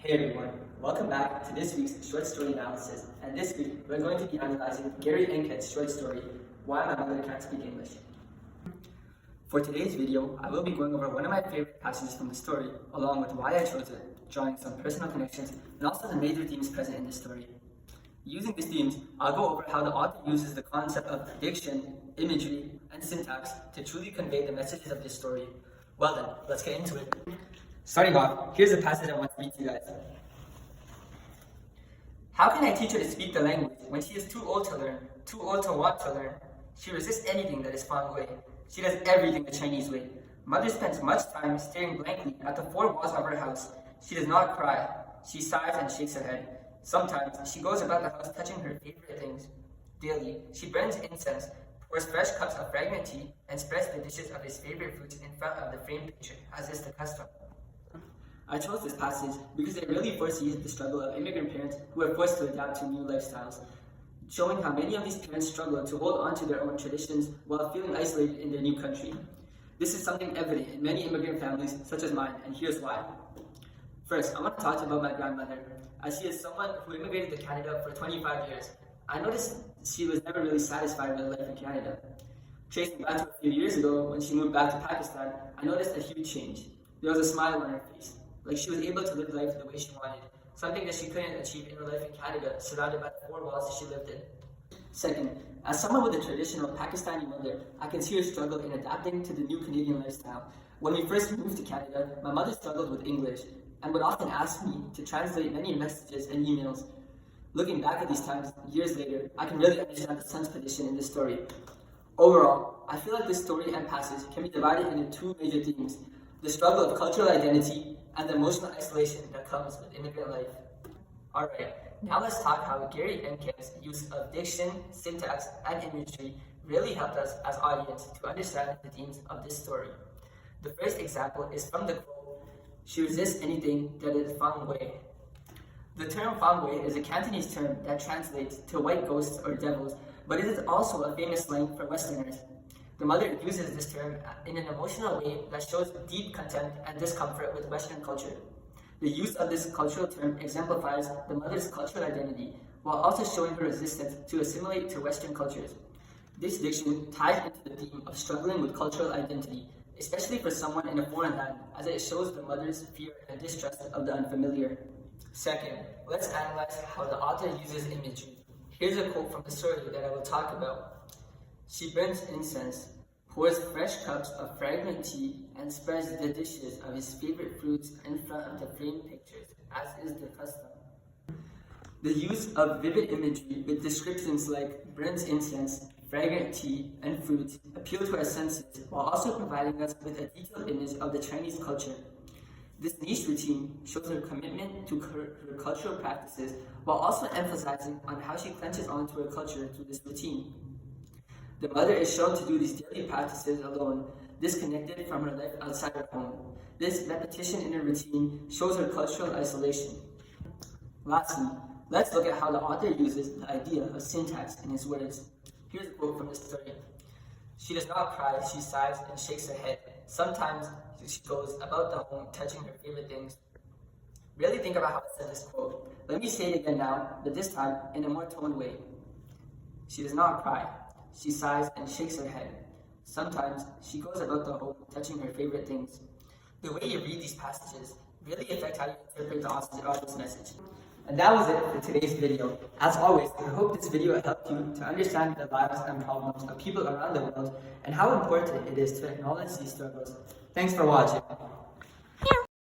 Hey everyone, welcome back to this week's short story analysis, and this week we're going to be analyzing Gary Enket's short story, Why My Mother Can't Speak English. For today's video, I will be going over one of my favorite passages from the story, along with why I chose it, drawing some personal connections, and also the major themes present in the story. Using these themes, I'll go over how the author uses the concept of prediction, imagery, and syntax to truly convey the messages of this story. Well then, let's get into it. Starting off, here's a passage I want to read to you guys. How can I teach her to speak the language when she is too old to learn, too old to want to learn? She resists anything that is Fang way. She does everything the Chinese way. Mother spends much time staring blankly at the four walls of her house. She does not cry. She sighs and shakes her head. Sometimes she goes about the house touching her favorite things. Daily, she burns incense, pours fresh cups of fragrant tea, and spreads the dishes of his favorite fruits in front of the framed picture, as is the custom. I chose this passage because it really foresees the struggle of immigrant parents who are forced to adapt to new lifestyles, showing how many of these parents struggle to hold on to their own traditions while feeling isolated in their new country. This is something evident in many immigrant families, such as mine, and here's why. First, I want to talk to you about my grandmother, as she is someone who immigrated to Canada for 25 years. I noticed she was never really satisfied with life in Canada. Tracing back to a few years ago, when she moved back to Pakistan, I noticed a huge change. There was a smile on her face, like she was able to live life the way she wanted, something that she couldn't achieve in her life in Canada, surrounded by the four walls that she lived in. Second, as someone with a traditional Pakistani mother, I can see her struggle in adapting to the new Canadian lifestyle. When we first moved to Canada, my mother struggled with English and would often ask me to translate many messages and emails. Looking back at these times, years later, I can really understand the son's position in this story. Overall, I feel like this story and passage can be divided into two major themes: the struggle of cultural identity and the emotional isolation that comes with immigrant life. Alright, now let's talk how Gary Enket's use of diction, syntax, and imagery really helped us as audience to understand the themes of this story. The first example is from the quote, "She resists anything that is Fang Wei." The term Fang Wei is a Cantonese term that translates to white ghosts or devils, but it is also a famous slang for Westerners. The mother uses this term in an emotional way that shows deep contempt and discomfort with Western culture. The use of this cultural term exemplifies the mother's cultural identity, while also showing her resistance to assimilate to Western cultures. This diction ties into the theme of struggling with cultural identity, especially for someone in a foreign land, as it shows the mother's fear and distrust of the unfamiliar. Second, let's analyze how the author uses imagery. Here's a quote from the story that I will talk about. "She burns incense, pours fresh cups of fragrant tea, and spreads the dishes of his favorite fruits in front of the framed pictures, as is the custom." The use of vivid imagery with descriptions like burns incense, fragrant tea, and fruits appeal to our senses while also providing us with a detailed image of the Chinese culture. This niche routine shows her commitment to her cultural practices while also emphasizing on how she clenches onto her culture through this routine. The mother is shown to do these daily practices alone, disconnected from her life outside her home. This repetition in her routine shows her cultural isolation. Lastly, let's look at how the author uses the idea of syntax in his words. Here's a quote from the story. "She does not cry, she sighs and shakes her head. Sometimes she goes about the home touching her favorite things." Really think about how I said this quote. Let me say it again now, but this time in a more toned way. She does not cry. She sighs and shakes her head. Sometimes she goes about the home touching her favorite things. The way you read these passages really affect how you interpret the author's message. And that was it for today's video. As always, I hope this video helped you to understand the lives and problems of people around the world and how important it is to acknowledge these struggles. Thanks for watching.